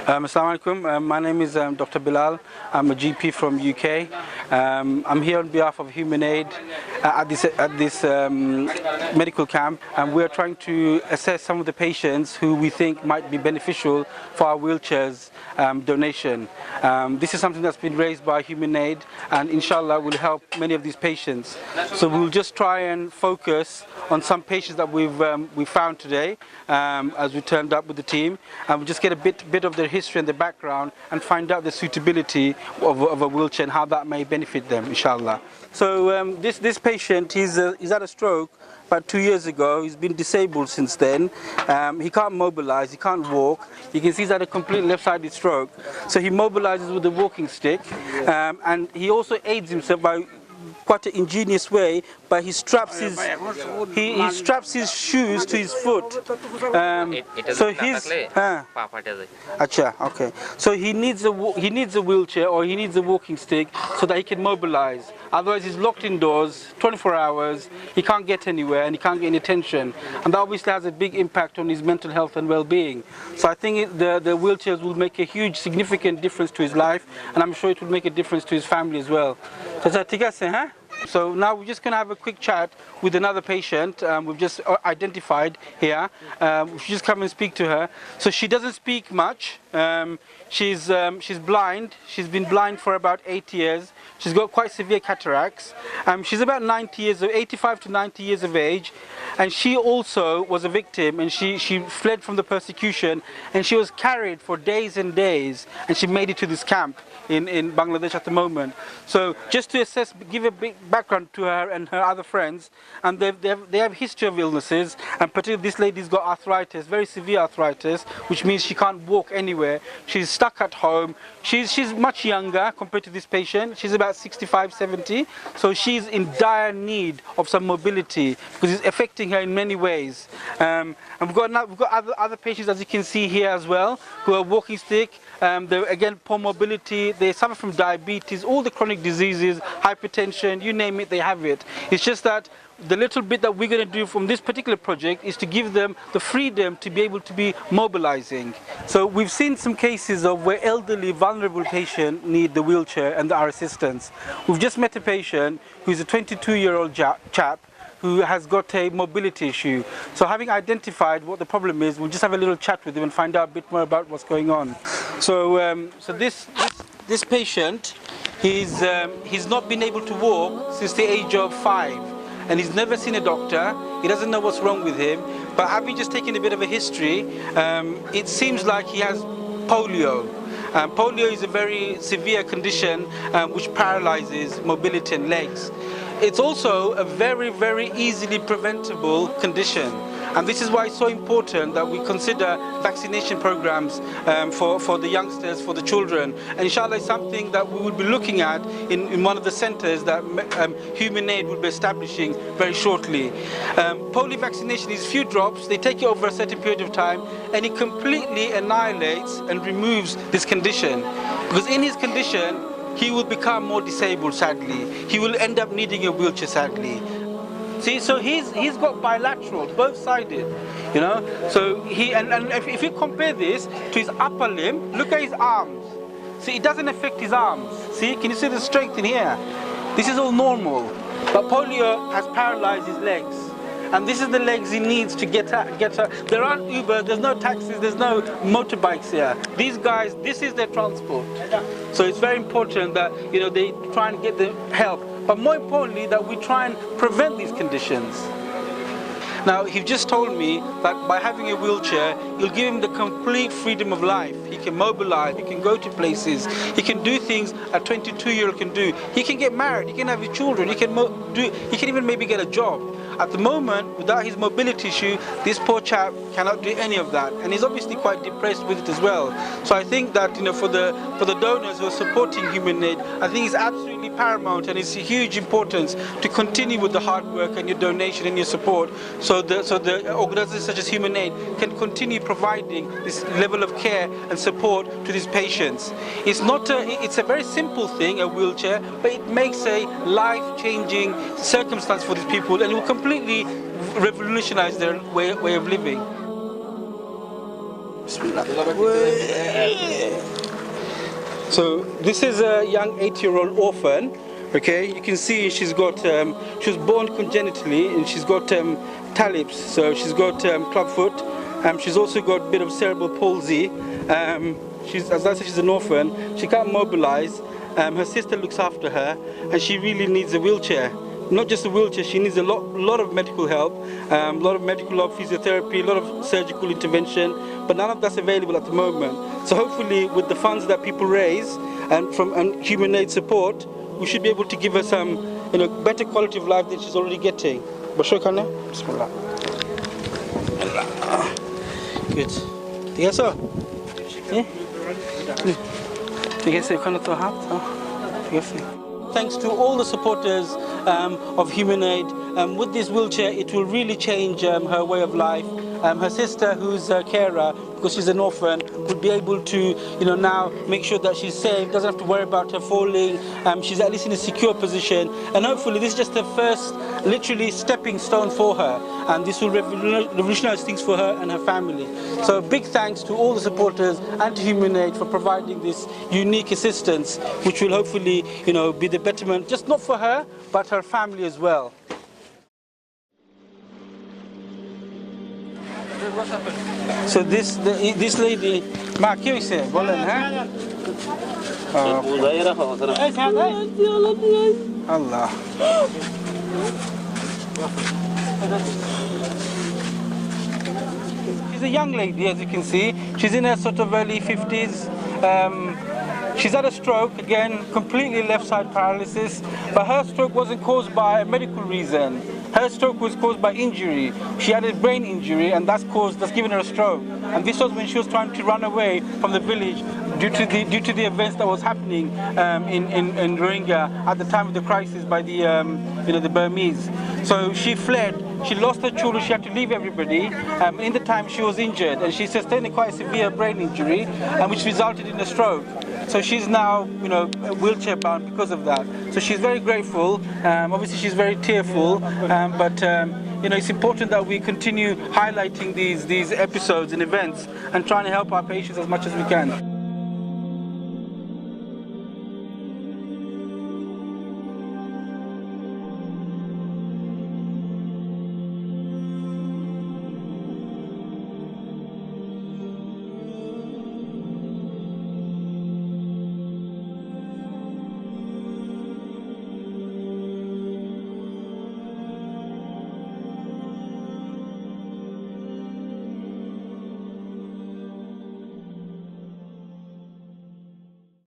Assalamu alaikum. My name is Dr. Bilal. I'm a GP from UK. I'm here on behalf of Human Aid at this medical camp, and we're trying to assess some of the patients who we think might be beneficial for our wheelchairs donation. This is something that's been raised by Human Aid, and inshallah will help many of these patients. So we'll just try and focus on some patients that we found today as we turned up with the team, and we'll just get a bit of their history and the background and find out the suitability of a wheelchair and how that may benefit them, inshallah. So this patient, he's had a stroke about 2 years ago. He's been disabled since then. He can't mobilize, he can't walk. You can see he's had a complete left-sided stroke. So he mobilizes with a walking stick, and he also aids himself by quite an ingenious way, but he straps his shoes to his foot. So he's okay. So he needs a wheelchair, or he needs a walking stick so that he can mobilize. Otherwise he's locked indoors 24 hours, he can't get anywhere and he can't get any attention, and that obviously has a big impact on his mental health and well-being. So I think the wheelchairs will make a huge significant difference to his life, and I'm sure it will make a difference to his family as well. So now we're just going to have a quick chat with another patient we've just identified here. We should just come and speak to her. So she doesn't speak much. She's blind. She's been blind for about 8 years. She's got quite severe cataracts. She's about 85 to 90 years of age, and she also was a victim, and she fled from the persecution, and she was carried for days and days, and she made it to this camp in Bangladesh at the moment. So just to assess, give a big background to her and her other friends, and they have history of illnesses, and particularly this lady's got arthritis, very severe arthritis, which means she can't walk anywhere. She's stuck at home. She's much younger compared to this patient. She's about 65, 70, so she's in dire need of some mobility because it's affecting her in many ways. And we've got other patients, as you can see here as well, who are walking stick. They're again poor mobility. They suffer from diabetes, all the chronic diseases, hypertension, you name it, they have it. It's just that the little bit that we're going to do from this particular project is to give them the freedom to be able to be mobilizing. So we've seen some cases of where elderly, vulnerable patients need the wheelchair and our assistance. We've just met a patient who's a 22-year-old chap who has got a mobility issue. So having identified what the problem is, we'll just have a little chat with him and find out a bit more about what's going on. So this patient, he's not been able to walk since the age of 5. And he's never seen a doctor. He doesn't know what's wrong with him. But having just taken a bit of a history, it seems like he has polio. Polio is a very severe condition which paralyzes mobility and legs. It's also a very, very easily preventable condition. And this is why it's so important that we consider vaccination programs for the youngsters, for the children. And inshallah, it's something that we will be looking at in one of the centers that Human Aid will be establishing very shortly. Polio vaccination is few drops. They take it over a certain period of time, and it completely annihilates and removes this condition. Because in his condition, he will become more disabled, sadly. He will end up needing a wheelchair, sadly. See, so he's got bilateral, both-sided, you know. So if you compare this to his upper limb, look at his arms. See, it doesn't affect his arms. See, can you see the strength in here? This is all normal, but polio has paralyzed his legs, and this is the legs he needs to get out. There aren't Uber, there's no taxis, there's no motorbikes here. These guys, this is their transport. So it's very important that they try and get the help. But more importantly, that we try and prevent these conditions. Now, he just told me that by having a wheelchair, it'll give him the complete freedom of life. He can mobilize, he can go to places, he can do things a 22-year-old can do. He can get married, he can have his children, he can even maybe get a job. At the moment, without his mobility issue, this poor chap cannot do any of that, and he's obviously quite depressed with it as well. So I think that for the donors who are supporting Human Aid, I think it's absolutely paramount, and it's a huge importance to continue with the hard work and your donation and your support, so the organizations such as Human Aid can continue providing this level of care and support to these patients. It's a very simple thing, a wheelchair, but it makes a life-changing circumstance for these people, and it will completely revolutionize their way of living. So this is a young 8-year-old orphan. Okay, you can see she's got, she was born congenitally and she's got tallips, so she's got clubfoot. She's also got a bit of cerebral palsy. As I said, she's an orphan. She can't mobilize. Her sister looks after her, and she really needs a wheelchair. Not just a wheelchair, she needs a lot of medical help, a lot of medical help, physiotherapy, a lot of surgical intervention, but none of that's available at the moment. So hopefully with the funds that people raise and from human aid support, we should be able to give her some better quality of life than she's already getting. Bismillah. Good. Yes, sir. Thanks to all the supporters of Human Aid, with this wheelchair it will really change her way of life. Her sister, who's a carer, because she's an orphan, would be able to now make sure that she's safe, doesn't have to worry about her falling. She's at least in a secure position, and hopefully this is just the first literally stepping stone for her, and this will revolutionize things for her and her family. So big thanks to all the supporters and to Human Aid for providing this unique assistance, which will hopefully be the betterment, just not for her but her family as well. So this lady, ma kyo se bolen ha? Allah. She's a young lady, as you can see. She's in her sort of early 50s. She's had a stroke, again, completely left side paralysis, but her stroke wasn't caused by a medical reason. Her stroke was caused by injury. She had a brain injury, and that's given her a stroke. And this was when she was trying to run away from the village due to the events that was happening in Rohingya at the time of the crisis by the the Burmese. So she fled. She lost her children. She had to leave everybody. In the time she was injured, and she sustained a quite severe brain injury, which resulted in a stroke. So she's now, wheelchair bound because of that. So she's very grateful. Obviously, she's very tearful. But it's important that we continue highlighting these episodes and events and trying to help our patients as much as we can.